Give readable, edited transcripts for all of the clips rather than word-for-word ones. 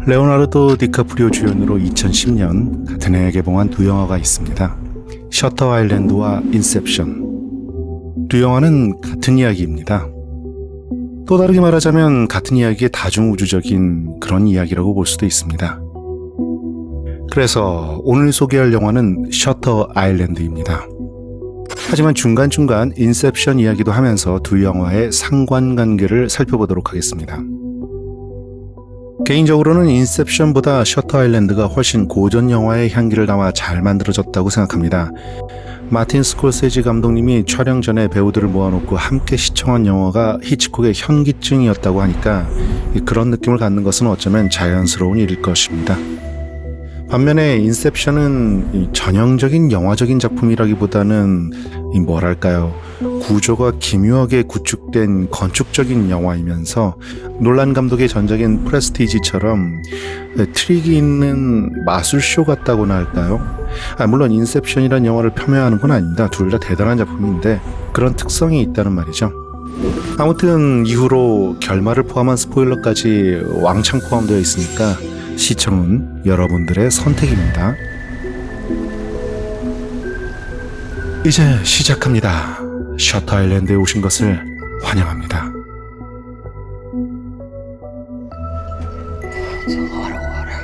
레오나르도 디카프리오 주연으로 2010년 같은 해에 개봉한 두 영화가 있습니다. 셔터 아일랜드와 인셉션. 두 영화는 같은 이야기입니다. 또 다르게 말하자면 같은 이야기의 다중우주적인 그런 이야기라고 볼 수도 있습니다. 그래서 오늘 소개할 영화는 셔터 아일랜드입니다. 하지만 중간중간 인셉션 이야기도 하면서 두 영화의 상관관계를 살펴보도록 하겠습니다. 개인적으로는 인셉션보다 셔터 아일랜드가 훨씬 고전 영화의 향기를 담아 잘 만들어졌다고 생각합니다. 마틴 스콜세지 감독님이 촬영 전에 배우들을 모아놓고 함께 시청한 영화가 히치콕의 현기증이었다고 하니까 그런 느낌을 갖는 것은 어쩌면 자연스러운 일일 것입니다. 반면에 인셉션은 전형적인 영화적인 작품이라기보다는 뭐랄까요, 구조가 기묘하게 구축된 건축적인 영화이면서 놀란 감독의 전작인 프레스티지처럼 트릭이 있는 마술쇼 같다고나 할까요? 물론 인셉션이란 영화를 폄훼하는 건 아닙니다. 둘 다 대단한 작품인데 그런 특성이 있다는 말이죠. 아무튼 이후로 결말을 포함한 스포일러까지 왕창 포함되어 있으니까 시청은 여러분들의 선택입니다. 이제 시작합니다. 셔터 아일랜드에 오신 것을 환영합니다.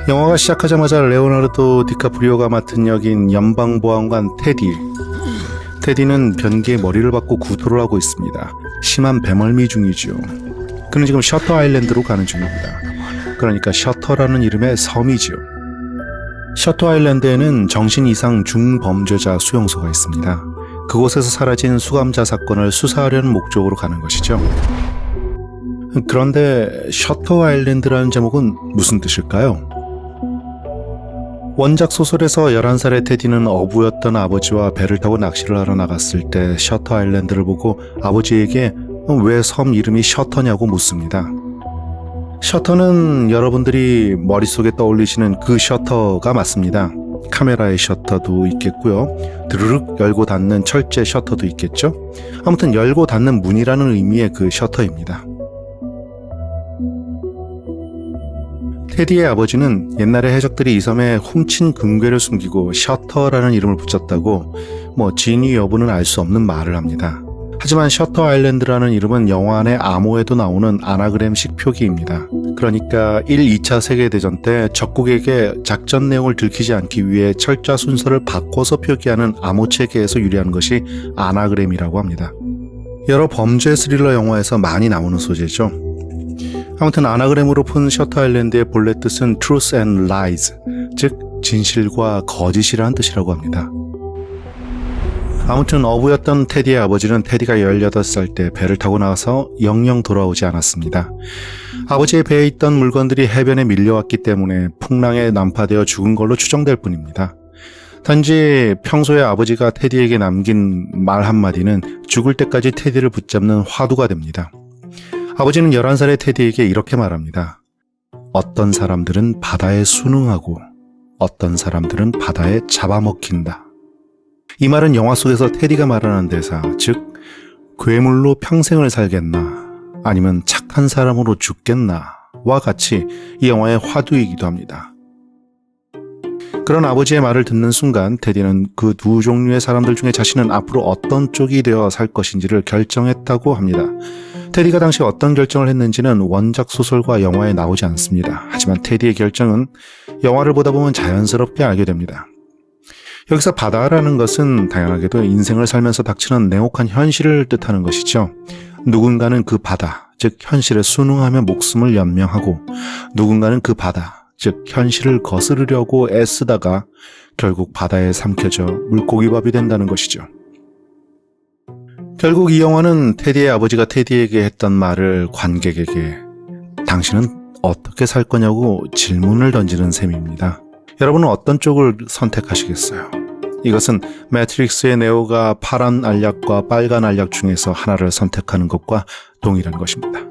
영화가 시작하자마자 레오나르도 디카프리오가 맡은 역인 연방보안관 테디는 변기에 머리를 박고 구토를 하고 있습니다. 심한 배멀미 중이죠. 그는 지금 셔터 아일랜드로 가는 중입니다. 그러니까 셔터라는 이름의 섬이지요. 셔터 아일랜드에는 정신 이상 중범죄자 수용소가 있습니다. 그곳에서 사라진 수감자 사건을 수사하려는 목적으로 가는 것이죠. 그런데 셔터 아일랜드라는 제목은 무슨 뜻일까요? 원작 소설에서 11살의 테디는 어부였던 아버지와 배를 타고 낚시를 하러 나갔을 때 셔터 아일랜드를 보고 아버지에게 왜 섬 이름이 셔터냐고 묻습니다. 셔터는 여러분들이 머릿속에 떠올리시는 그 셔터가 맞습니다. 카메라의 셔터도 있겠고요. 드르륵 열고 닫는 철제 셔터도 있겠죠. 아무튼 열고 닫는 문이라는 의미의 그 셔터입니다. 테디의 아버지는 옛날에 해적들이 이 섬에 훔친 금괴를 숨기고 셔터라는 이름을 붙였다고 진위 여부는 알 수 없는 말을 합니다. 하지만 셔터 아일랜드라는 이름은 영화 안의 암호에도 나오는 아나그램식 표기입니다. 그러니까 1, 2차 세계대전 때 적국에게 작전 내용을 들키지 않기 위해 철자 순서를 바꿔서 표기하는 암호 체계에서 유래한 것이 아나그램이라고 합니다. 여러 범죄 스릴러 영화에서 많이 나오는 소재죠. 아무튼 아나그램으로 푼 셔터 아일랜드의 본래 뜻은 Truth and Lies, 즉 진실과 거짓이라는 뜻이라고 합니다. 아무튼 어부였던 테디의 아버지는 테디가 18살 때 배를 타고 나와서 영영 돌아오지 않았습니다. 아버지의 배에 있던 물건들이 해변에 밀려왔기 때문에 풍랑에 난파되어 죽은 걸로 추정될 뿐입니다. 단지 평소에 아버지가 테디에게 남긴 말 한마디는 죽을 때까지 테디를 붙잡는 화두가 됩니다. 아버지는 11살의 테디에게 이렇게 말합니다. 어떤 사람들은 바다에 순응하고 어떤 사람들은 바다에 잡아먹힌다. 이 말은 영화 속에서 테디가 말하는 대사, 즉 괴물로 평생을 살겠나 아니면 착한 사람으로 죽겠나 와 같이 이 영화의 화두이기도 합니다. 그런 아버지의 말을 듣는 순간 테디는 그 두 종류의 사람들 중에 자신은 앞으로 어떤 쪽이 되어 살 것인지를 결정했다고 합니다. 테디가 당시 어떤 결정을 했는지는 원작 소설과 영화에 나오지 않습니다. 하지만 테디의 결정은 영화를 보다 보면 자연스럽게 알게 됩니다. 여기서 바다라는 것은 당연하게도 인생을 살면서 닥치는 냉혹한 현실을 뜻하는 것이죠. 누군가는 그 바다, 즉 현실에 순응하며 목숨을 연명하고 누군가는 그 바다, 즉 현실을 거스르려고 애쓰다가 결국 바다에 삼켜져 물고기밥이 된다는 것이죠. 결국 이 영화는 테디의 아버지가 테디에게 했던 말을 관객에게 당신은 어떻게 살 거냐고 질문을 던지는 셈입니다. 여러분은 어떤 쪽을 선택하시겠어요? 이것은 매트릭스의 네오가 파란 알약과 빨간 알약 중에서 하나를 선택하는 것과 동일한 것입니다.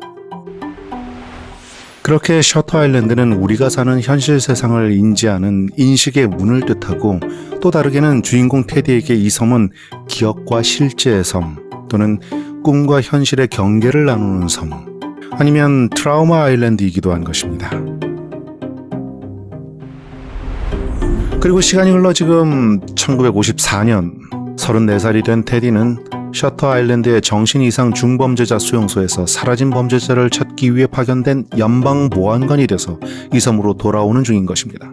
그렇게 셔터 아일랜드는 우리가 사는 현실 세상을 인지하는 인식의 문을 뜻하고, 또 다르게는 주인공 테디에게 이 섬은 기억과 실제의 섬 또는 꿈과 현실의 경계를 나누는 섬, 아니면 트라우마 아일랜드이기도 한 것입니다. 그리고 시간이 흘러 지금 1954년 34살이 된 테디는 셔터 아일랜드의 정신 이상 중범죄자 수용소에서 사라진 범죄자를 찾기 위해 파견된 연방보안관이 돼서 이 섬으로 돌아오는 중인 것입니다.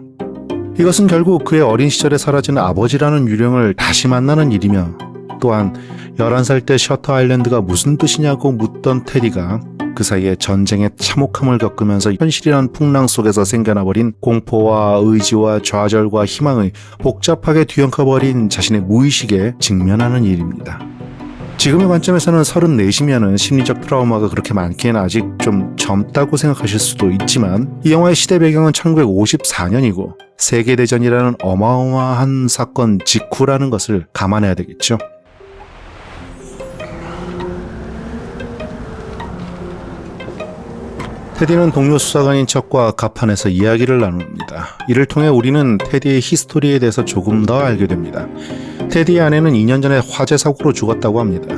이것은 결국 그의 어린 시절에 사라진 아버지라는 유령을 다시 만나는 일이며, 또한 11살 때 셔터 아일랜드가 무슨 뜻이냐고 묻던 테디가 그 사이에 전쟁의 참혹함을 겪으면서 현실이란 풍랑 속에서 생겨나버린 공포와 의지와 좌절과 희망의 복잡하게 뒤엉켜버린 자신의 무의식에 직면하는 일입니다. 지금의 관점에서는 34시면은 심리적 트라우마가 그렇게 많기에는 아직 좀 젊다고 생각하실 수도 있지만, 이 영화의 시대 배경은 1954년이고 세계대전이라는 어마어마한 사건 직후라는 것을 감안해야 되겠죠. 테디는 동료 수사관인 척과 갑판에서 이야기를 나눕니다. 이를 통해 우리는 테디의 히스토리에 대해서 조금 더 알게 됩니다. 테디의 아내는 2년 전에 화재 사고로 죽었다고 합니다.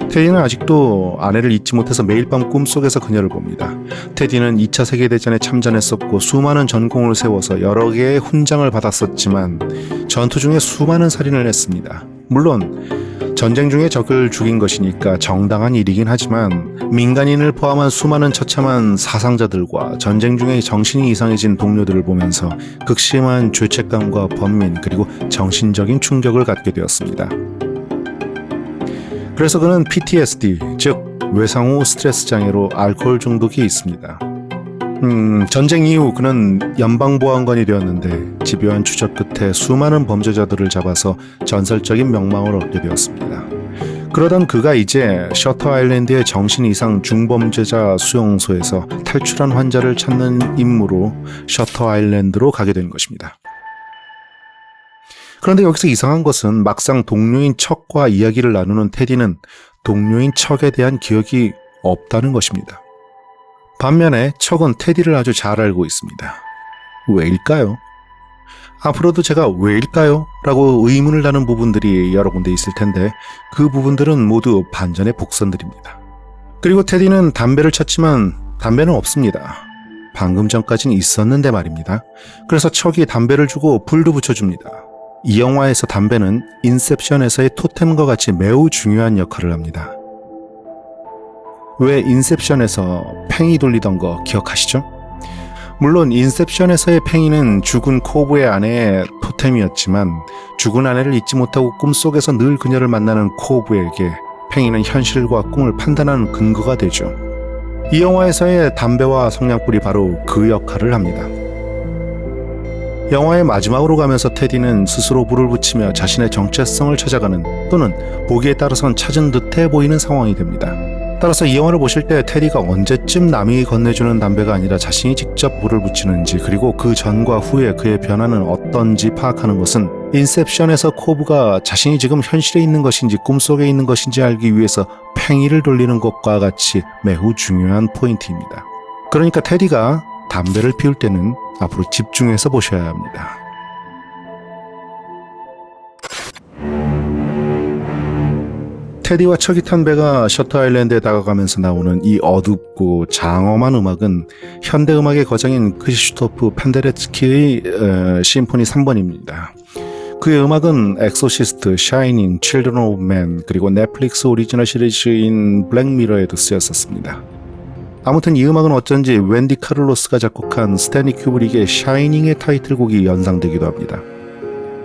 테디는 아직도 아내를 잊지 못해서 매일 밤 꿈속에서 그녀를 봅니다. 테디는 2차 세계대전에 참전했었고 수많은 전공을 세워서 여러 개의 훈장을 받았었지만 전투 중에 수많은 살인을 했습니다. 물론 전쟁 중에 적을 죽인 것이니까 정당한 일이긴 하지만 민간인을 포함한 수많은 처참한 사상자들과 전쟁 중에 정신이 이상해진 동료들을 보면서 극심한 죄책감과 번민 그리고 정신적인 충격을 갖게 되었습니다. 그래서 그는 PTSD, 즉 외상후 스트레스 장애로 알코올 중독이 있습니다. 전쟁 이후 그는 연방보안관이 되었는데 집요한 추적 끝에 수많은 범죄자들을 잡아서 전설적인 명망을 얻게 되었습니다. 그러던 그가 이제 셔터 아일랜드의 정신 이상 중범죄자 수용소에서 탈출한 환자를 찾는 임무로 셔터 아일랜드로 가게 된 것입니다. 그런데 여기서 이상한 것은 막상 동료인 척과 이야기를 나누는 테디는 동료인 척에 대한 기억이 없다는 것입니다. 반면에 척은 테디를 아주 잘 알고 있습니다. 왜일까요? 앞으로도 제가 왜일까요? 라고 의문을 나는 부분들이 여러 군데 있을 텐데 그 부분들은 모두 반전의 복선들입니다. 그리고 테디는 담배를 찾지만 담배는 없습니다. 방금 전까진 있었는데 말입니다. 그래서 척이 담배를 주고 불도 붙여줍니다. 이 영화에서 담배는 인셉션에서의 토템과 같이 매우 중요한 역할을 합니다. 왜 인셉션에서 팽이 돌리던 거 기억하시죠? 물론 인셉션에서의 팽이는 죽은 코브의 아내의 토템이었지만 죽은 아내를 잊지 못하고 꿈속에서 늘 그녀를 만나는 코브에게 팽이는 현실과 꿈을 판단하는 근거가 되죠. 이 영화에서의 담배와 성냥불이 바로 그 역할을 합니다. 영화의 마지막으로 가면서 테디는 스스로 불을 붙이며 자신의 정체성을 찾아가는, 또는 보기에 따라선 찾은 듯해 보이는 상황이 됩니다. 따라서 이 영화를 보실 때 테디가 언제쯤 남이 건네주는 담배가 아니라 자신이 직접 불을 붙이는지, 그리고 그 전과 후에 그의 변화는 어떤지 파악하는 것은 인셉션에서 코브가 자신이 지금 현실에 있는 것인지 꿈속에 있는 것인지 알기 위해서 팽이를 돌리는 것과 같이 매우 중요한 포인트입니다. 그러니까 테디가 담배를 피울 때는 앞으로 집중해서 보셔야 합니다. 테디와 척이 탄 배가 셔터 아일랜드에 다가가면서 나오는 이 어둡고 장엄한 음악은 현대 음악의 거장인 크리슈토프 펜데레츠키의 심포니 3번입니다. 그의 음악은 엑소시스트, 샤이닝, 칠드런 오브 맨, 그리고 넷플릭스 오리지널 시리즈인 블랙미러에도 쓰였었습니다. 아무튼 이 음악은 어쩐지 웬디 카를로스가 작곡한 스탠리 큐브릭의 샤이닝의 타이틀곡이 연상되기도 합니다.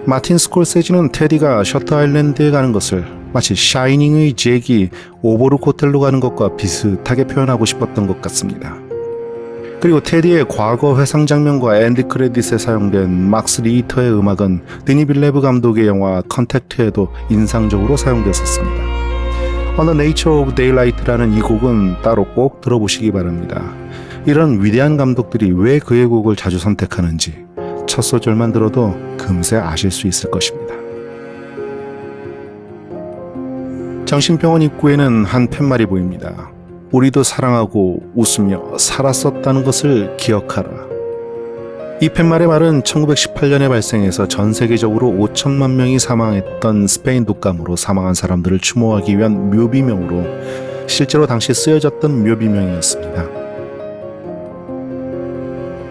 마틴 스콜세지는 테디가 셔터 아일랜드에 가는 것을 마치 샤이닝의 잭이 오버룩 호텔로 가는 것과 비슷하게 표현하고 싶었던 것 같습니다. 그리고 테디의 과거 회상 장면과 엔드 크레딧에 사용된 막스 리히터의 음악은 드니 빌레브 감독의 영화 컨택트에도 인상적으로 사용됐었습니다. On the Nature of Daylight라는 이 곡은 따로 꼭 들어보시기 바랍니다. 이런 위대한 감독들이 왜 그의 곡을 자주 선택하는지 첫 소절만 들어도 금세 아실 수 있을 것입니다. 정신병원 입구에는 한 팻말이 보입니다. 우리도 사랑하고 웃으며 살았었다는 것을 기억하라. 이 팻말의 말은 1918년에 발생해서 전 세계적으로 5천만 명이 사망했던 스페인 독감으로 사망한 사람들을 추모하기 위한 묘비명으로 실제로 당시 쓰여졌던 묘비명이었습니다.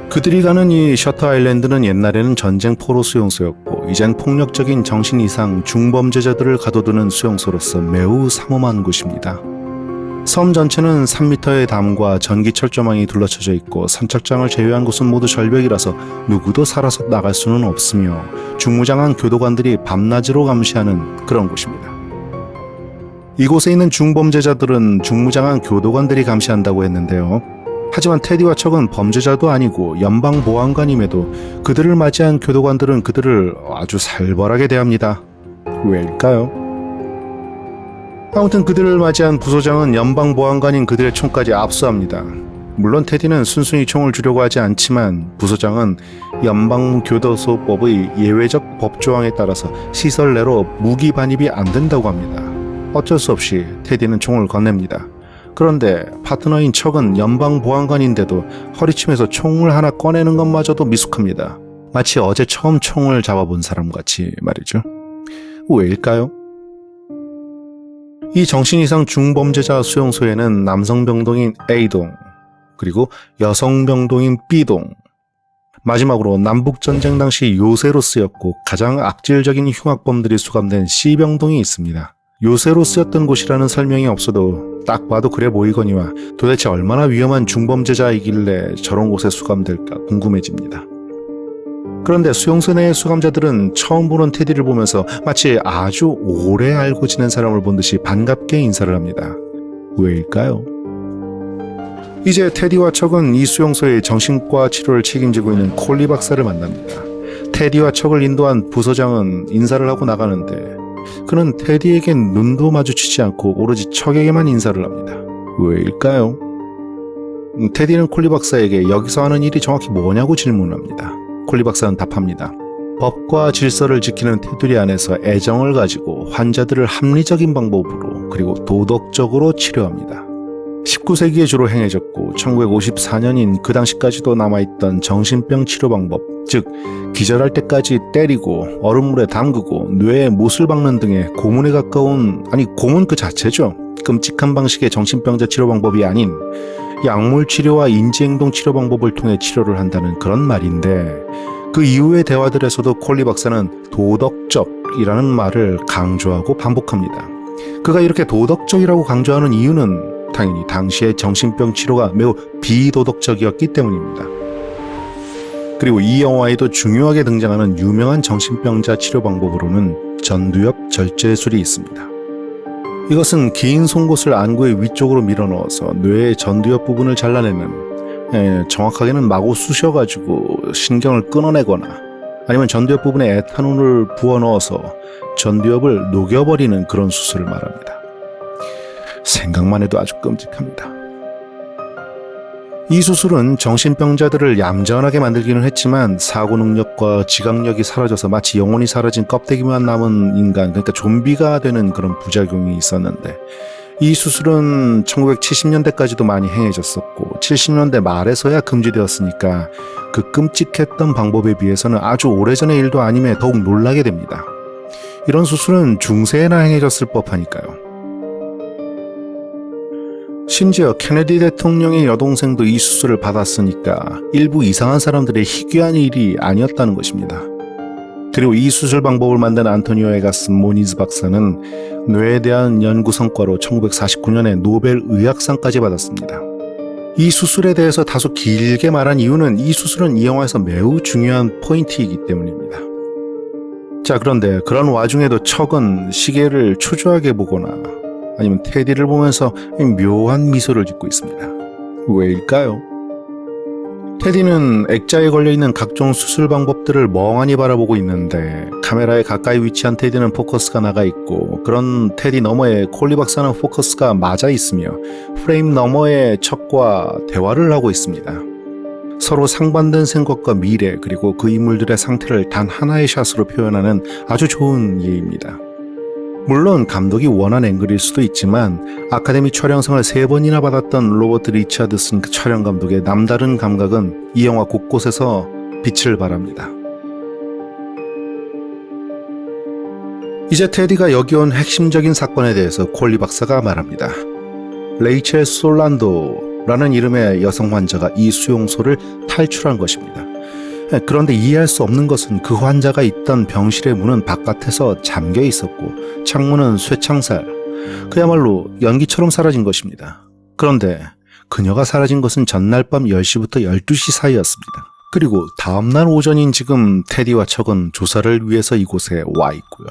그들이 가는 이 셔터 아일랜드는 옛날에는 전쟁 포로 수용소였고 이젠 폭력적인 정신 이상 중범죄자들을 가둬두는 수용소로서 매우 삼엄한 곳입니다. 섬 전체는 3m의 담과 전기 철조망이 둘러쳐져 있고 선착장을 제외한 곳은 모두 절벽이라서 누구도 살아서 나갈 수는 없으며 중무장한 교도관들이 밤낮으로 감시하는 그런 곳입니다. 이곳에 있는 중범죄자들은 중무장한 교도관들이 감시한다고 했는데요. 하지만 테디와 척은 범죄자도 아니고 연방보안관임에도 그들을 맞이한 교도관들은 그들을 아주 살벌하게 대합니다. 왜일까요? 아무튼 그들을 맞이한 부소장은 연방보안관인 그들의 총까지 압수합니다. 물론 테디는 순순히 총을 주려고 하지 않지만 부소장은 연방교도소법의 예외적 법조항에 따라서 시설 내로 무기 반입이 안 된다고 합니다. 어쩔 수 없이 테디는 총을 건넵니다. 그런데 파트너인 척은 연방보안관인데도 허리춤에서 총을 하나 꺼내는 것마저도 미숙합니다. 마치 어제 처음 총을 잡아본 사람같이 말이죠. 왜일까요? 이 정신이상 중범죄자 수용소에는 남성병동인 A동, 그리고 여성병동인 B동, 마지막으로 남북전쟁 당시 요새로 쓰였고 가장 악질적인 흉악범들이 수감된 C병동이 있습니다. 요새로 쓰였던 곳이라는 설명이 없어도 딱 봐도 그래 보이거니와 도대체 얼마나 위험한 중범죄자이길래 저런 곳에 수감될까 궁금해집니다. 그런데 수용소 내의 수감자들은 처음 보는 테디를 보면서 마치 아주 오래 알고 지낸 사람을 본 듯이 반갑게 인사를 합니다. 왜일까요? 이제 테디와 척은 이 수용소의 정신과 치료를 책임지고 있는 콜리 박사를 만납니다. 테디와 척을 인도한 부서장은 인사를 하고 나가는데 그는 테디에겐 눈도 마주치지 않고 오로지 척에게만 인사를 합니다. 왜일까요? 테디는 콜리 박사에게 여기서 하는 일이 정확히 뭐냐고 질문합니다. 콜리 박사는 답합니다. 법과 질서를 지키는 테두리 안에서 애정을 가지고 환자들을 합리적인 방법으로 그리고 도덕적으로 치료합니다. 19세기에 주로 행해졌고 1954년인 그 당시까지도 남아있던 정신병 치료 방법, 즉 기절할 때까지 때리고 얼음물에 담그고 뇌에 못을 박는 등의 고문에 가까운, 아니 고문 그 자체죠. 끔찍한 방식의 정신병자 치료 방법이 아닌 약물 치료와 인지행동 치료 방법을 통해 치료를 한다는 그런 말인데, 그 이후의 대화들에서도 콜리 박사는 도덕적이라는 말을 강조하고 반복합니다. 그가 이렇게 도덕적이라고 강조하는 이유는 당연히 당시의 정신병 치료가 매우 비도덕적이었기 때문입니다. 그리고 이 영화에도 중요하게 등장하는 유명한 정신병자 치료 방법으로는 전두엽 절제술이 있습니다. 이것은 긴 송곳을 안구의 위쪽으로 밀어넣어서 뇌의 전두엽 부분을 잘라내는, 정확하게는 마구 쑤셔가지고 신경을 끊어내거나 아니면 전두엽 부분에 에탄올을 부어넣어서 전두엽을 녹여버리는 그런 수술을 말합니다. 생각만 해도 아주 끔찍합니다. 이 수술은 정신병자들을 얌전하게 만들기는 했지만 사고 능력과 지각력이 사라져서 마치 영혼이 사라진 껍데기만 남은 인간, 그러니까 좀비가 되는 그런 부작용이 있었는데, 이 수술은 1970년대까지도 많이 행해졌었고 70년대 말에서야 금지되었으니까 그 끔찍했던 방법에 비해서는 아주 오래전의 일도 아님에 더욱 놀라게 됩니다. 이런 수술은 중세에나 행해졌을 법하니까요. 심지어 케네디 대통령의 여동생도 이 수술을 받았으니까 일부 이상한 사람들의 희귀한 일이 아니었다는 것입니다. 그리고 이 수술 방법을 만든 안토니오 에가스 모니즈 박사는 뇌에 대한 연구 성과로 1949년에 노벨 의학상까지 받았습니다. 이 수술에 대해서 다소 길게 말한 이유는 이 수술은 이 영화에서 매우 중요한 포인트이기 때문입니다. 자, 그런데 그런 와중에도 척은 시계를 초조하게 보거나 아니면 테디를 보면서 묘한 미소를 짓고 있습니다. 왜일까요? 테디는 액자에 걸려있는 각종 수술 방법들을 멍하니 바라보고 있는데 카메라에 가까이 위치한 테디는 포커스가 나가 있고 그런 테디 너머에 콜리 박사는 포커스가 맞아 있으며 프레임 너머의 척과 대화를 하고 있습니다. 서로 상반된 생각과 미래 그리고 그 인물들의 상태를 단 하나의 샷으로 표현하는 아주 좋은 예입니다. 물론 감독이 원한 앵글일 수도 있지만 아카데미 촬영상을 3번이나 받았던 로버트 리차드슨 촬영 감독의 남다른 감각은 이 영화 곳곳에서 빛을 발합니다. 이제 테디가 여기 온 핵심적인 사건에 대해서 콜리 박사가 말합니다. 레이첼 솔란도라는 이름의 여성 환자가 이 수용소를 탈출한 것입니다. 그런데 이해할 수 없는 것은 그 환자가 있던 병실의 문은 바깥에서 잠겨 있었고 창문은 쇠창살, 그야말로 연기처럼 사라진 것입니다. 그런데 그녀가 사라진 것은 전날 밤 10시부터 12시 사이였습니다. 그리고 다음날 오전인 지금 테디와 척은 조사를 위해서 이곳에 와 있고요.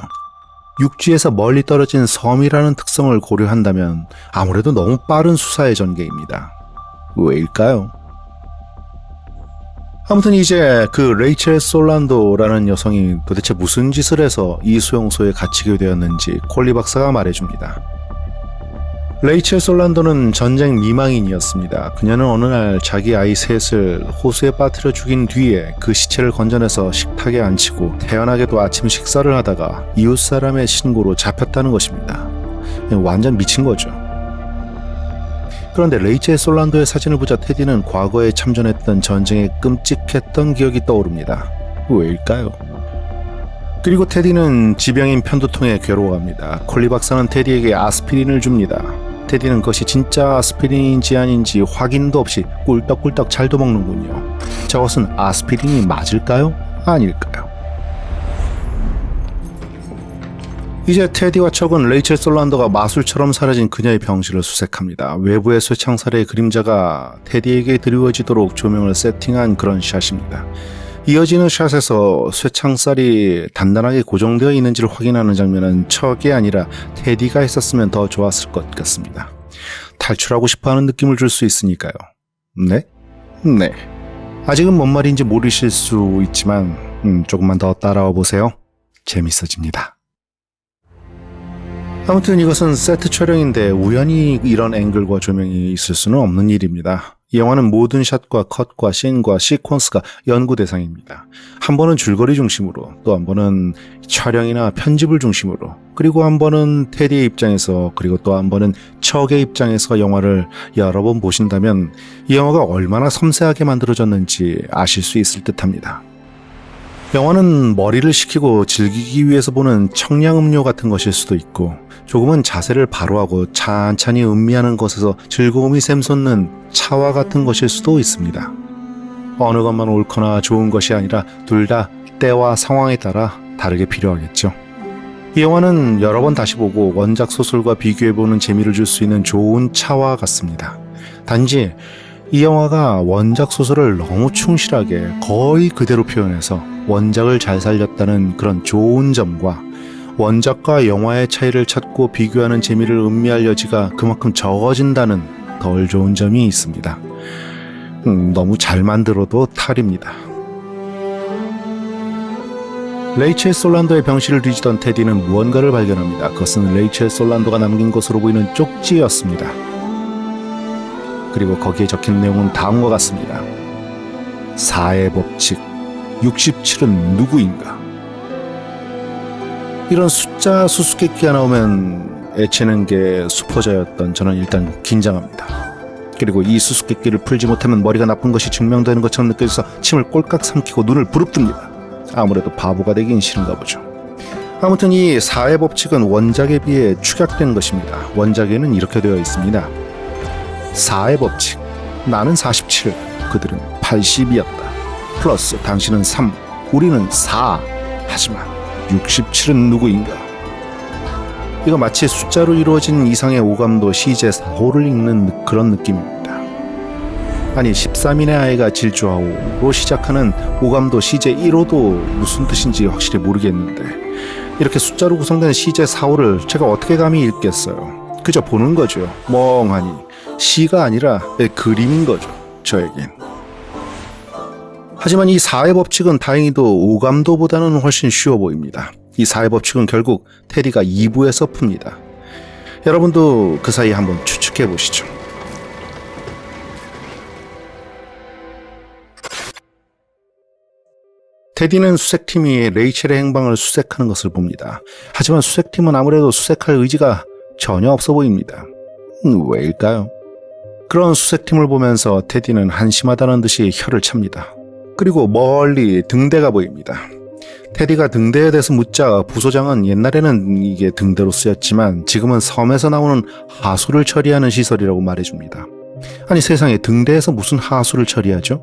육지에서 멀리 떨어진 섬이라는 특성을 고려한다면 아무래도 너무 빠른 수사의 전개입니다. 왜일까요? 아무튼 이제 그 레이첼 솔란도라는 여성이 도대체 무슨 짓을 해서 이 수용소에 갇히게 되었는지 콜리 박사가 말해줍니다. 레이첼 솔란도는 전쟁 미망인이었습니다. 그녀는 어느 날 자기 아이 셋을 호수에 빠뜨려 죽인 뒤에 그 시체를 건져내서 식탁에 앉히고 태연하게도 아침 식사를 하다가 이웃 사람의 신고로 잡혔다는 것입니다. 완전 미친 거죠. 그런데 레이첼 솔란도의 사진을 보자 테디는 과거에 참전했던 전쟁에 끔찍했던 기억이 떠오릅니다. 왜일까요? 그리고 테디는 지병인 편두통에 괴로워합니다. 콜리 박사는 테디에게 아스피린을 줍니다. 테디는 그것이 진짜 아스피린인지 아닌지 확인도 없이 꿀떡꿀떡 잘도 먹는군요. 저것은 아스피린이 맞을까요? 아닐까요? 이제 테디와 척은 레이첼 솔란도가 마술처럼 사라진 그녀의 병실을 수색합니다. 외부의 쇠창살의 그림자가 테디에게 드리워지도록 조명을 세팅한 그런 샷입니다. 이어지는 샷에서 쇠창살이 단단하게 고정되어 있는지를 확인하는 장면은 척이 아니라 테디가 했었으면 더 좋았을 것 같습니다. 탈출하고 싶어하는 느낌을 줄 수 있으니까요. 네? 네. 아직은 뭔 말인지 모르실 수 있지만 조금만 더 따라와 보세요. 재밌어집니다. 아무튼 이것은 세트 촬영인데 우연히 이런 앵글과 조명이 있을 수는 없는 일입니다. 이 영화는 모든 샷과 컷과 씬과 시퀀스가 연구 대상입니다. 한 번은 줄거리 중심으로, 또 한 번은 촬영이나 편집을 중심으로, 그리고 한 번은 테디의 입장에서, 그리고 또 한 번은 척의 입장에서 영화를 여러 번 보신다면 이 영화가 얼마나 섬세하게 만들어졌는지 아실 수 있을 듯합니다. 영화는 머리를 식히고 즐기기 위해서 보는 청량음료 같은 것일 수도 있고, 조금은 자세를 바로 하고 찬찬히 음미하는 것에서 즐거움이 샘솟는 차와 같은 것일 수도 있습니다. 어느 것만 옳거나 좋은 것이 아니라 둘 다 때와 상황에 따라 다르게 필요하겠죠. 이 영화는 여러 번 다시 보고 원작 소설과 비교해보는 재미를 줄 수 있는 좋은 차와 같습니다. 단지 이 영화가 원작 소설을 너무 충실하게 거의 그대로 표현해서 원작을 잘 살렸다는 그런 좋은 점과 원작과 영화의 차이를 찾고 비교하는 재미를 음미할 여지가 그만큼 적어진다는 덜 좋은 점이 있습니다. 너무 잘 만들어도 탈입니다. 레이첼 솔란도의 병실을 뒤지던 테디는 무언가를 발견합니다. 그것은 레이첼 솔란도가 남긴 것으로 보이는 쪽지였습니다. 그리고 거기에 적힌 내용은 다음과 같습니다. 4의 법칙, 67은 누구인가? 이런 숫자 수수께끼가 나오면 애치는 게 수포자였던 저는 일단 긴장합니다. 그리고 이 수수께끼를 풀지 못하면 머리가 나쁜 것이 증명되는 것처럼 느껴져서 침을 꼴깍 삼키고 눈을 부릅뜨립니다. 아무래도 바보가 되긴 싫은가 보죠. 아무튼 이 4의 법칙은 원작에 비해 축약된 것입니다. 원작에는 이렇게 되어 있습니다. 4의 법칙, 나는 47, 그들은 80이었다. 플러스 당신은 3, 우리는 4. 하지만 67은 누구인가? 이거 마치 숫자로 이루어진 이상의 오감도 시제 4호를 읽는 그런 느낌입니다. 아니 13인의 아이가 질주하오로 시작하는 오감도 시제 1호도 무슨 뜻인지 확실히 모르겠는데 이렇게 숫자로 구성된 시제 4호를 제가 어떻게 감히 읽겠어요. 그저 보는 거죠. 멍하니. 시가 아니라 그림인 거죠. 저에겐. 하지만 이 4의 법칙은 다행히도 오감도보다는 훨씬 쉬워 보입니다. 이 4의 법칙은 결국 테디가 2부에서 풉니다. 여러분도 그 사이 한번 추측해 보시죠. 테디는 수색팀이 레이첼의 행방을 수색하는 것을 봅니다. 하지만 수색팀은 아무래도 수색할 의지가 전혀 없어 보입니다. 왜일까요? 그런 수색팀을 보면서 테디는 한심하다는 듯이 혀를 찹니다. 그리고 멀리 등대가 보입니다. 테디가 등대에 대해서 묻자 부소장은 옛날에는 이게 등대로 쓰였지만 지금은 섬에서 나오는 하수를 처리하는 시설이라고 말해줍니다. 아니 세상에 등대에서 무슨 하수를 처리하죠?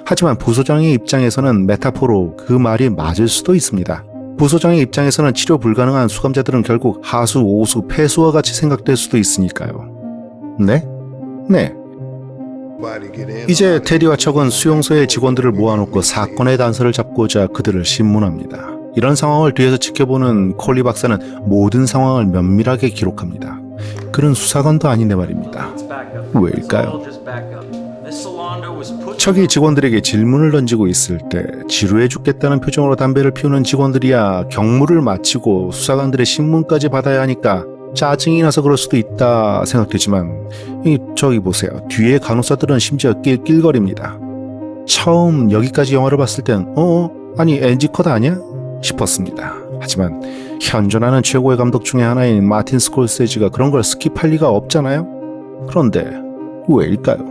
하지만 부소장의 입장에서는 메타포로 그 말이 맞을 수도 있습니다. 부소장의 입장에서는 치료 불가능한 수감자들은 결국 하수, 오수, 폐수와 같이 생각될 수도 있으니까요. 네? 네. 이제 테디와 척은 수용소의 직원들을 모아놓고 사건의 단서를 잡고자 그들을 신문합니다. 이런 상황을 뒤에서 지켜보는 콜리 박사는 모든 상황을 면밀하게 기록합니다. 그는 수사관도 아닌데 말입니다. 왜일까요? 척이 직원들에게 질문을 던지고 있을 때 지루해 죽겠다는 표정으로 담배를 피우는 직원들이야 경무를 마치고 수사관들의 신문까지 받아야 하니까 짜증이 나서 그럴 수도 있다 생각되지만 저기 보세요. 뒤에 간호사들은 심지어 낄낄거립니다. 처음 여기까지 영화를 봤을 땐 아니 NG컷 아니야? 싶었습니다. 하지만 현존하는 최고의 감독 중에 하나인 마틴 스콜세지가 그런 걸 스킵할 리가 없잖아요. 그런데 왜일까요?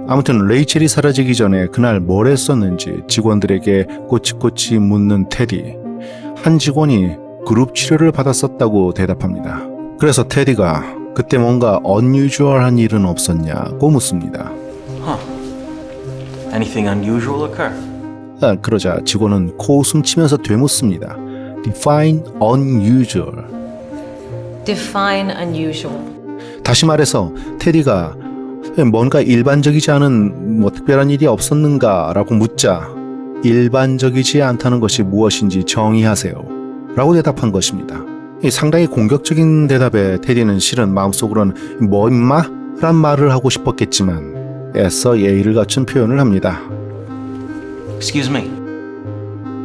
아무튼 레이첼이 사라지기 전에 그날 뭘 했었는지 직원들에게 꼬치꼬치 묻는 테디. 한 직원이 그룹 치료를 받았었다고 대답합니다. 그래서 테디가 그때 뭔가 unusual한 일은 없었냐고 묻습니다. Anything unusual occur? 그러자 직원은 코웃음 치면서 되묻습니다. Define unusual. Define unusual. 다시 말해서 테디가 뭔가 일반적이지 않은 특별한 일이 없었는가 라고 묻자 일반적이지 않다는 것이 무엇인지 정의하세요 라고 대답한 것입니다. 상당히 공격적인 대답에 테디는 실은 마음속으로는 뭐 임마? 란 말을 하고 싶었겠지만 애써 예의를 갖춘 표현을 합니다. Excuse me.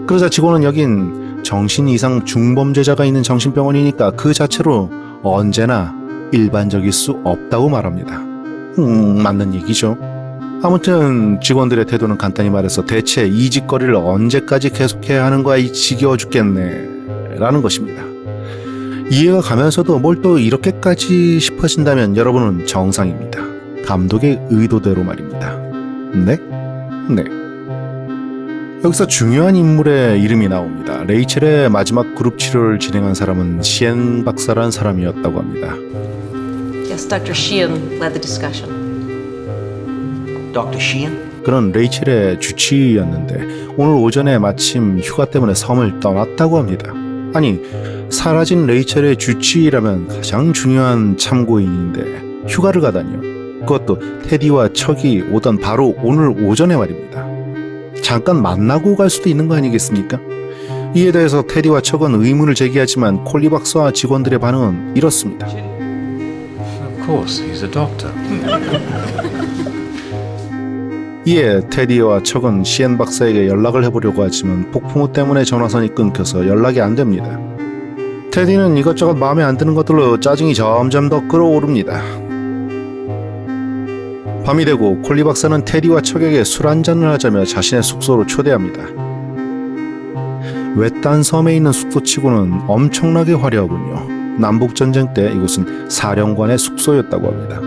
그러자 직원은 여긴 정신 이상 중범죄자가 있는 정신병원이니까 그 자체로 언제나 일반적일 수 없다고 말합니다. 맞는 얘기죠. 아무튼 직원들의 태도는 간단히 말해서 대체 이 짓거리를 언제까지 계속해야 하는 거야 이 지겨워 죽겠네 라는 것입니다. 이해가 가면서도 뭘 또 이렇게까지 싶어진다면 여러분은 정상입니다. 감독의 의도대로 말입니다. 네? 네. 여기서 중요한 인물의 이름이 나옵니다. 레이첼의 마지막 그룹 치료를 진행한 사람은 시엔 박사라는 사람이었다고 합니다. Yes, Dr. Sheehan led the discussion. Dr. Sheehan? 그는 레이첼의 주치의였는데 오늘 오전에 마침 휴가 때문에 섬을 떠났다고 합니다. 아니, 사라진 레이첼의 주치의라면 가장 중요한 참고인인데 휴가를 가다니요. 그것도 테디와 척이 오던 바로 오늘 오전에 말입니다. 잠깐 만나고 갈 수도 있는 거 아니겠습니까? 이에 대해서 테디와 척은 의문을 제기하지만 콜리 박사와 직원들의 반응은 이렇습니다. Of course, he's a doctor. 이에 테디와 척은 시엔 박사에게 연락을 해보려고 하지만 폭풍우 때문에 전화선이 끊겨서 연락이 안 됩니다. 테디는 이것저것 마음에 안 드는 것들로 짜증이 점점 더 끌어오릅니다. 밤이 되고 콜리 박사는 테디와 척에게 술 한잔을 하자며 자신의 숙소로 초대합니다. 외딴 섬에 있는 숙소치고는 엄청나게 화려하군요. 남북전쟁 때 이곳은 사령관의 숙소였다고 합니다.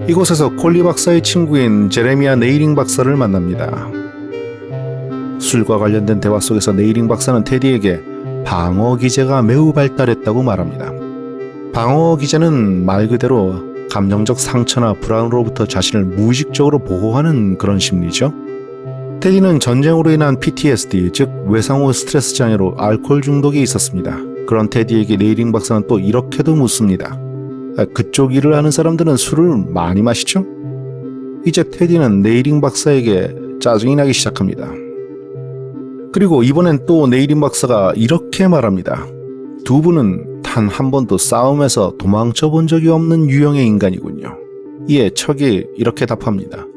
이곳에서 콜리 박사의 친구인 제레미아 네이링 박사를 만납니다. 술과 관련된 대화 속에서 네이링 박사는 테디에게 방어 기제가 매우 발달했다고 말합니다. 방어 기제는 말 그대로 감정적 상처나 불안으로부터 자신을 무의식적으로 보호하는 그런 심리죠. 테디는 전쟁으로 인한 PTSD, 즉 외상후 스트레스 장애로 알코올 중독이 있었습니다. 그런 테디에게 네이링 박사는 또 이렇게도 묻습니다. 그쪽 일을 하는 사람들은 술을 많이 마시죠? 이제 테디는 네이링 박사에게 짜증이 나기 시작합니다. 그리고 이번엔 또 네이링 박사가 이렇게 말합니다. 두 분은 단 한 번도 싸움에서 도망쳐 본 적이 없는 유형의 인간이군요. 이에 척이 이렇게 답합니다.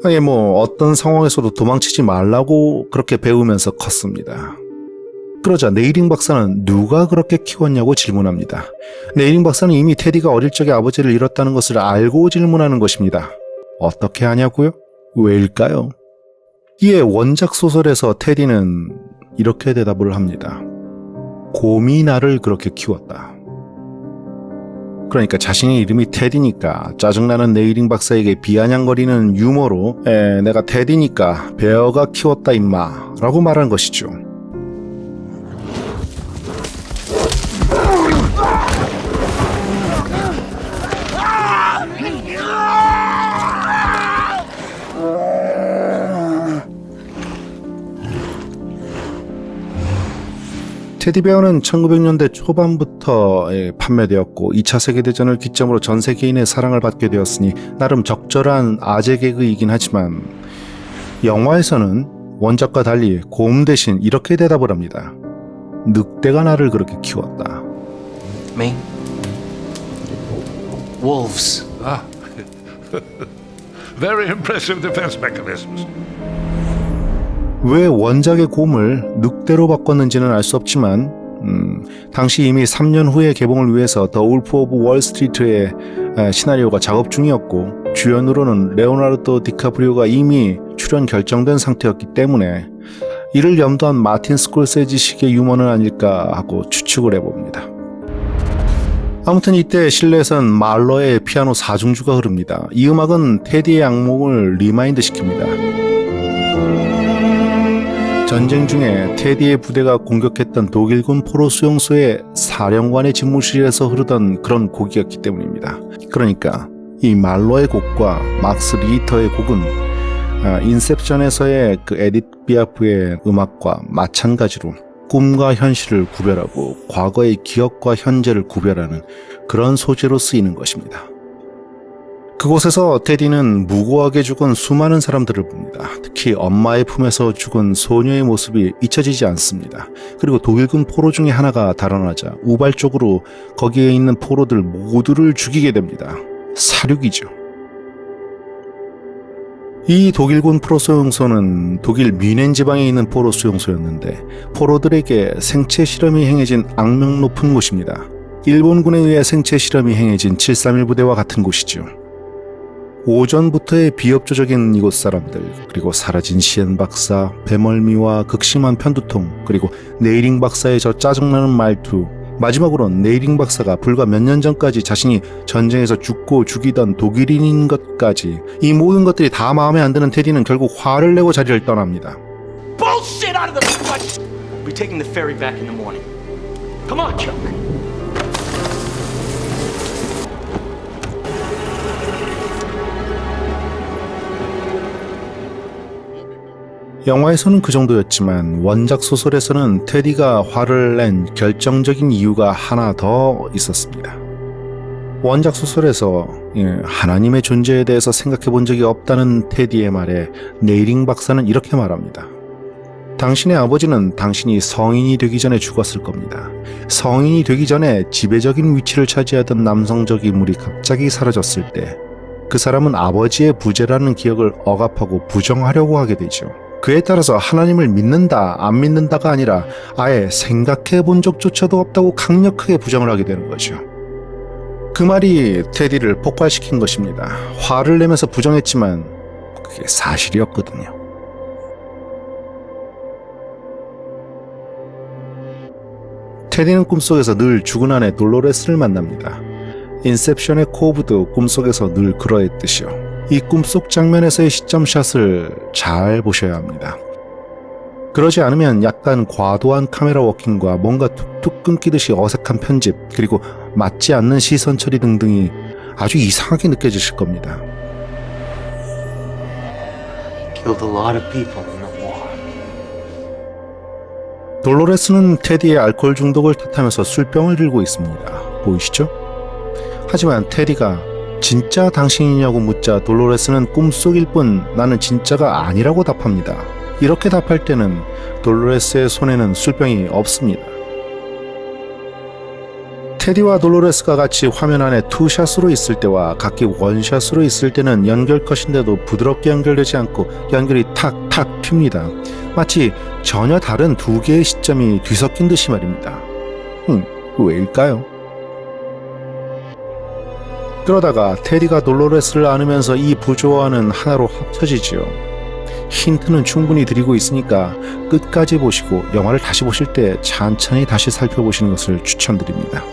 아니 어떤 상황에서도 도망치지 말라고 그렇게 배우면서 컸습니다. 그러자 네이링 박사는 누가 그렇게 키웠냐고 질문합니다. 네이링 박사는 이미 테디가 어릴 적에 아버지를 잃었다는 것을 알고 질문하는 것입니다. 어떻게 하냐고요? 왜일까요? 이에 원작 소설에서 테디는 이렇게 대답을 합니다. 곰이 나를 그렇게 키웠다. 그러니까 자신의 이름이 테디니까 짜증나는 네이링 박사에게 비아냥거리는 유머로 내가 테디니까 베어가 키웠다 임마 라고 말한 것이죠. 테디베어는 1900년대 초반부터 판매되었고 2차 세계대전을 기점으로 전 세계인의 사랑을 받게 되었으니 나름 적절한 아재 개그이긴 하지만 영화에서는 원작과 달리 곰 대신 이렇게 대답을 합니다. 늑대가 나를 그렇게 키웠다. Me? Wolves. Ah. Very impressive defense mechanisms. 왜 원작의 곰을 늑대로 바꿨는지는 알 수 없지만 당시 이미 3년 후에 개봉을 위해서 더 울프 오브 월스트리트의 시나리오가 작업 중이었고 주연으로는 레오나르도 디카프리오가 이미 출연 결정된 상태였기 때문에 이를 염두한 마틴 스콜세지식의 유머는 아닐까 하고 추측을 해봅니다. 아무튼 이때 실내에선 말러의 피아노 4중주가 흐릅니다. 이 음악은 테디의 악몽을 리마인드 시킵니다. 전쟁 중에 테디의 부대가 공격했던 독일군 포로 수용소의 사령관의 집무실에서 흐르던 그런 곡이었기 때문입니다. 그러니까 이 말로의 곡과 막스 리히터의 곡은 인셉션에서의 그 에디트 비아프의 음악과 마찬가지로 꿈과 현실을 구별하고 과거의 기억과 현재를 구별하는 그런 소재로 쓰이는 것입니다. 그곳에서 테디는 무고하게 죽은 수많은 사람들을 봅니다. 특히 엄마의 품에서 죽은 소녀의 모습이 잊혀지지 않습니다. 그리고 독일군 포로 중에 하나가 달아나자 우발적으로 거기에 있는 포로들 모두를 죽이게 됩니다. 사륙이죠. 이 독일군 포로 수용소는 독일 뮌헨 지방에 있는 포로 수용소였는데 포로들에게 생체 실험이 행해진 악명 높은 곳입니다. 일본군에 의해 생체 실험이 행해진 731 부대와 같은 곳이죠. 오전부터의 비협조적인 이곳 사람들, 그리고 사라진 시엔 박사, 배멀미와 극심한 편두통, 그리고 네이링 박사의 저 짜증나는 말투, 마지막으로는 네이링 박사가 불과 몇 년 전까지 자신이 전쟁에서 죽고 죽이던 독일인인 것까지, 이 모든 것들이 다 마음에 안 드는 테디는 결국 화를 내고 자리를 떠납니다. Bullshit out of the question. We're taking the ferry back in the morning. Come on, Chuck. 영화에서는 그 정도였지만 원작 소설에서는 테디가 화를 낸 결정적인 이유가 하나 더 있었습니다. 원작 소설에서 하나님의 존재에 대해서 생각해 본 적이 없다는 테디의 말에 네이링 박사는 이렇게 말합니다. 당신의 아버지는 당신이 성인이 되기 전에 죽었을 겁니다. 성인이 되기 전에 지배적인 위치를 차지하던 남성적 인물이 갑자기 사라졌을 때 그 사람은 아버지의 부재라는 기억을 억압하고 부정하려고 하게 되죠. 그에 따라서 하나님을 믿는다, 안 믿는다가 아니라 아예 생각해 본 적조차도 없다고 강력하게 부정을 하게 되는 거죠. 그 말이 테디를 폭발시킨 것입니다. 화를 내면서 부정했지만 그게 사실이었거든요. 테디는 꿈속에서 늘 죽은 아내 돌로레스를 만납니다. 인셉션의 코브도 꿈속에서 늘 그러했듯이요. 이 꿈속 장면에서의 시점샷을 잘 보셔야 합니다. 그러지 않으면 약간 과도한 카메라 워킹과 뭔가 툭툭 끊기듯이 어색한 편집, 그리고 맞지 않는 시선 처리 등등이 아주 이상하게 느껴지실 겁니다. Killed a lot of people in the war. 돌로레스는 테디의 알코올 중독을 탓하면서 술병을 들고 있습니다. 보이시죠? 하지만 테디가 진짜 당신이냐고 묻자 돌로레스는 꿈속일 뿐 나는 진짜가 아니라고 답합니다. 이렇게 답할 때는 돌로레스의 손에는 술병이 없습니다. 테디와 돌로레스가 같이 화면 안에 투샷으로 있을 때와 각기 원샷으로 있을 때는 연결컷인데도 부드럽게 연결되지 않고 연결이 탁탁 튑니다. 마치 전혀 다른 두 개의 시점이 뒤섞인 듯이 말입니다. 왜일까요? 그러다가 테디가 돌로레스를 안으면서 이 부조화는 하나로 합쳐지지요. 힌트는 충분히 드리고 있으니까 끝까지 보시고 영화를 다시 보실 때 천천히 다시 살펴보시는 것을 추천드립니다.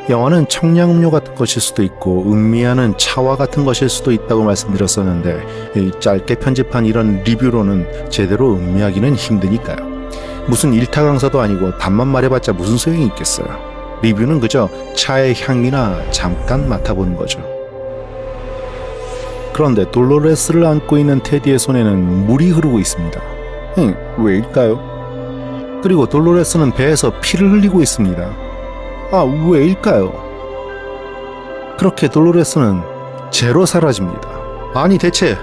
영화는 청량음료 같은 것일 수도 있고 음미하는 차와 같은 것일 수도 있다고 말씀드렸었는데 이 짧게 편집한 이런 리뷰로는 제대로 음미하기는 힘드니까요. 무슨 일타 강사도 아니고 답만 말해봤자 무슨 소용이 있겠어요. 리뷰는 그저 차의 향이나 잠깐 맡아보는 거죠. 그런데 돌로레스를 안고 있는 테디의 손에는 물이 흐르고 있습니다. 왜일까요? 그리고 돌로레스는 배에서 피를 흘리고 있습니다. 왜일까요? 그렇게 돌로레스는 제로 사라집니다. 아니 대체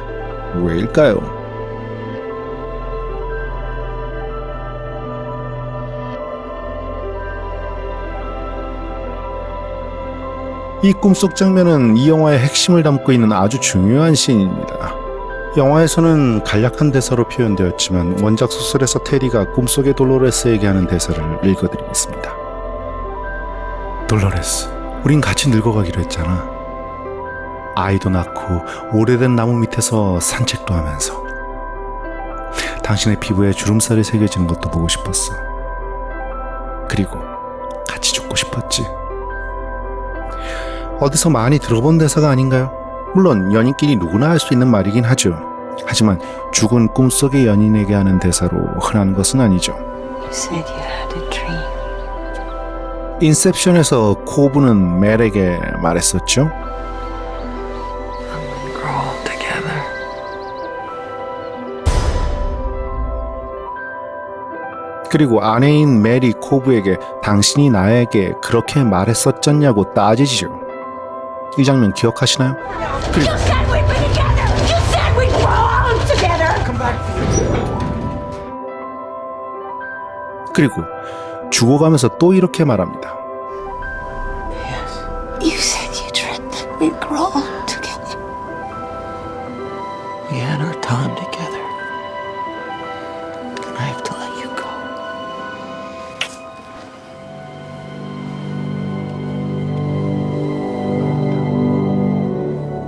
왜일까요? 이 꿈속 장면은 이 영화의 핵심을 담고 있는 아주 중요한 씬입니다. 영화에서는 간략한 대사로 표현되었지만 원작 소설에서 테디가 꿈속의 돌로레스에게 하는 대사를 읽어드리겠습니다. 돌로레스, 우린 같이 늙어가기로 했잖아. 아이도 낳고 오래된 나무 밑에서 산책도 하면서 당신의 피부에 주름살이 새겨지는 것도 보고 싶었어. 그리고 같이 죽고 싶었지. 어디서 많이 들어본 대사가 아닌가요? 물론 연인끼리 누구나 할 수 있는 말이긴 하죠. 하지만 죽은 꿈속의 연인에게 하는 대사로 흔한 것은 아니죠. You said you had a dream. 인셉션에서 코브는 멜에게 말했었죠. I'm gonna grow old together. 그리고 아내인 멜이 코브에게 당신이 나에게 그렇게 말했었잖냐고 따지죠. 이 장면 기억하시나요? 그리고 You said we'd be together! You said we'd grow old together! Come back. 그리고 죽어가면서 또 이렇게 말합니다. You said you dreamt that we'd grow old together. We had our time together. And I have to let you go.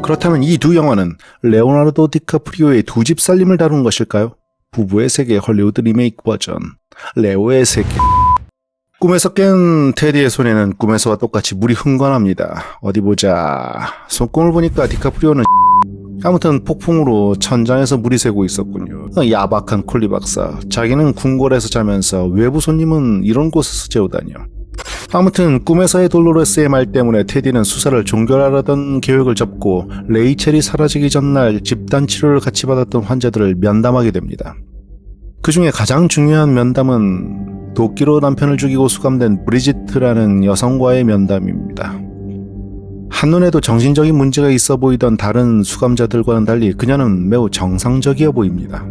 그렇다면 이 두 영화는 레오나르도 디카프리오의 두 집 살림을 다룬 것일까요? 부부의 세계 헐리우드 리메이크 버전 레오의 세계. 꿈에서 깬 테디의 손에는 꿈에서와 똑같이 물이 흥건합니다. 어디 보자. 손금을 보니까 디카프리오는 아무튼 폭풍으로 천장에서 물이 새고 있었군요. 야박한 콜리 박사. 자기는 궁궐에서 자면서 외부 손님은 이런 곳에서 재우다니요. 아무튼 꿈에서의 돌로레스의 말 때문에 테디는 수사를 종결하려던 계획을 접고 레이첼이 사라지기 전날 집단 치료를 같이 받았던 환자들을 면담하게 됩니다. 그 중에 가장 중요한 면담은 도끼로 남편을 죽이고 수감된 브리지트라는 여성과의 면담입니다. 한눈에도 정신적인 문제가 있어 보이던 다른 수감자들과는 달리 그녀는 매우 정상적이어 보입니다.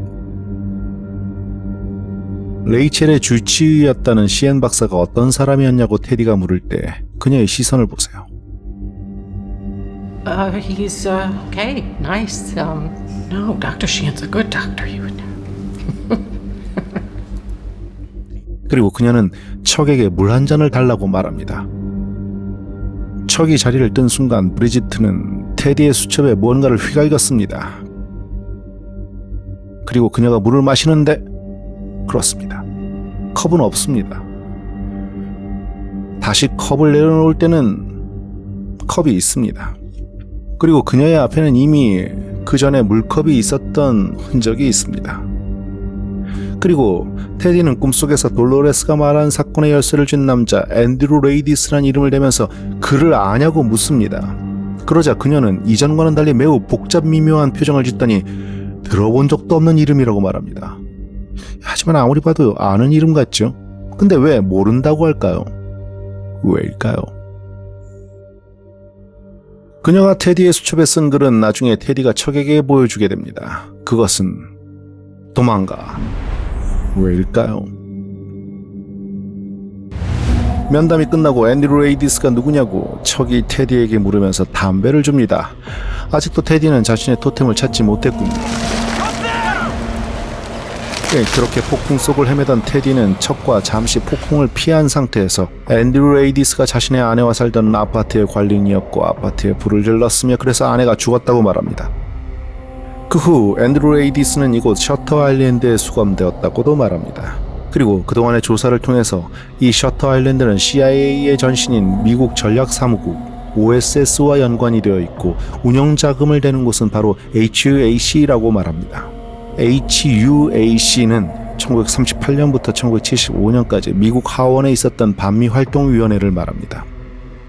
레이첼의 주치의였다는 시엔 박사가 어떤 사람이었냐고 테디가 물을 때 그녀의 시선을 보세요. He's okay, nice. No, Dr. Sheehan's a good doctor. You would know. 그리고 그녀는 척에게 물 한 잔을 달라고 말합니다. 척이 자리를 뜬 순간 브리지트는 테디의 수첩에 무언가를 휘갈겼습니다. 그리고 그녀가 물을 마시는데 그렇습니다. 컵은 없습니다. 다시 컵을 내려놓을 때는 컵이 있습니다. 그리고 그녀의 앞에는 이미 그 전에 물컵이 있었던 흔적이 있습니다. 그리고 테디는 꿈속에서 돌로레스가 말한 사건의 열쇠를 쥔 남자 앤드루 레이디스란 이름을 대면서 그를 아냐고 묻습니다. 그러자 그녀는 이전과는 달리 매우 복잡 미묘한 표정을 짓더니 들어본 적도 없는 이름이라고 말합니다. 하지만 아무리 봐도 아는 이름 같죠? 근데 왜 모른다고 할까요? 왜일까요? 그녀가 테디의 수첩에 쓴 글은 나중에 테디가 척에게 보여주게 됩니다. 그것은 도망가. 왜일까요? 면담이 끝나고 앤드루 레이디스가 누구냐고 척이 테디에게 물으면서 담배를 줍니다. 아직도 테디는 자신의 토템을 찾지 못했군요. 그렇게 폭풍 속을 헤매던 테디는 척과 잠시 폭풍을 피한 상태에서 앤드루 레이디스가 자신의 아내와 살던 아파트의 관리인이었고 아파트에 불을 질렀으며 그래서 아내가 죽었다고 말합니다. 그 후 앤드루 레이디스는 이곳 셔터 아일랜드에 수감되었다고도 말합니다. 그리고 그동안의 조사를 통해서 이 셔터 아일랜드는 CIA의 전신인 미국 전략사무국 OSS와 연관이 되어 있고 운영 자금을 대는 곳은 바로 HUAC라고 말합니다. HUAC는 1938년부터 1975년까지 미국 하원에 있었던 반미활동위원회를 말합니다.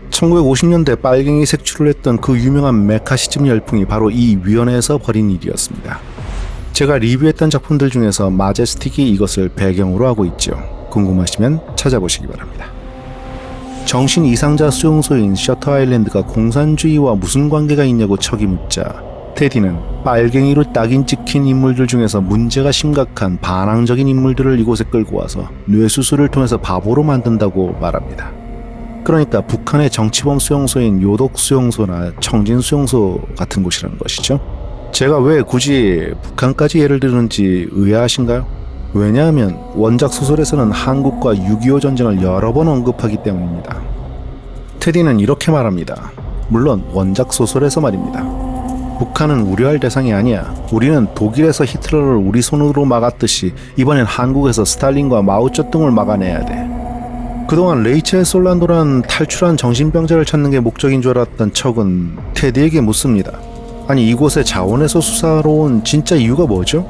1950년대 빨갱이 색출을 했던 그 유명한 메카시즘 열풍이 바로 이 위원회에서 벌인 일이었습니다. 제가 리뷰했던 작품들 중에서 마제스틱이 이것을 배경으로 하고 있죠. 궁금하시면 찾아보시기 바랍니다. 정신 이상자 수용소인 셔터 아일랜드가 공산주의와 무슨 관계가 있냐고 척이 묻자 테디는 빨갱이로 딱인 찍힌 인물들 중에서 문제가 심각한 반항적인 인물들을 이곳에 끌고 와서 뇌수술을 통해서 바보로 만든다고 말합니다. 그러니까 북한의 정치범 수용소인 요독 수용소나 청진 수용소 같은 곳이라는 것이죠. 제가 왜 굳이 북한까지 예를 드는지 의아하신가요? 왜냐하면 원작 소설에서는 한국과 6.25 전쟁을 여러 번 언급하기 때문입니다. 테디는 이렇게 말합니다. 물론 원작 소설에서 말입니다. 북한은 우려할 대상이 아니야. 우리는 독일에서 히틀러를 우리 손으로 막았듯이 이번엔 한국에서 스탈린과 마오쩌둥을 막아내야 돼. 그동안 레이첼 솔란도라는 탈출한 정신병자를 찾는 게 목적인 줄 알았던 척은 테디에게 묻습니다. 아니 이곳에 자원에서 수사하러 온 진짜 이유가 뭐죠?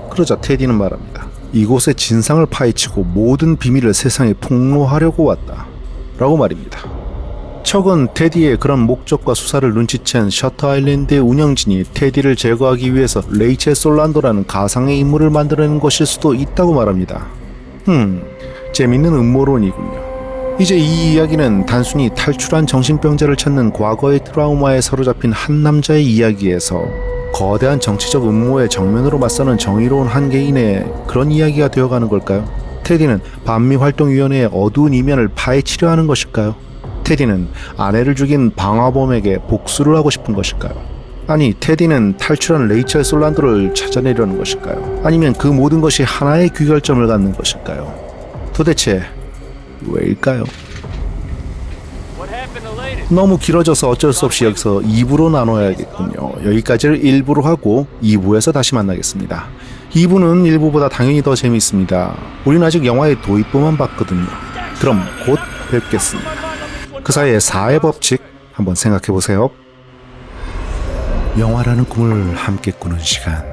그러자 테디는 말합니다. 이곳의 진상을 파헤치고 모든 비밀을 세상에 폭로하려고 왔다 라고 말입니다. 척은 테디의 그런 목적과 수사를 눈치챈 셔터 아일랜드의 운영진이 테디를 제거하기 위해서 레이첼 솔란도라는 가상의 인물을 만들어낸 것일 수도 있다고 말합니다. 재밌는 음모론이군요. 이제 이 이야기는 단순히 탈출한 정신병자를 찾는 과거의 트라우마에 사로잡힌 한 남자의 이야기에서 거대한 정치적 음모에 정면으로 맞서는 정의로운 한 개인의 그런 이야기가 되어가는 걸까요? 테디는 반미활동위원회의 어두운 이면을 파헤치려 하는 것일까요? 테디는 아내를 죽인 방화범에게 복수를 하고 싶은 것일까요? 아니 테디는 탈출한 레이첼 솔란도를 찾아내려는 것일까요? 아니면 그 모든 것이 하나의 귀결점을 갖는 것일까요? 도대체 왜일까요? 너무 길어져서 어쩔 수 없이 여기서 2부로 나눠야겠군요. 여기까지를 1부로 하고 2부에서 다시 만나겠습니다. 2부는 1부보다 당연히 더 재미있습니다. 우린 아직 영화의 도입부만 봤거든요. 그럼 곧 뵙겠습니다. 그 사이에 4의 법칙 한번 생각해보세요. 영화라는 꿈을 함께 꾸는 시간,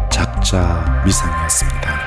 작자 미상이었습니다.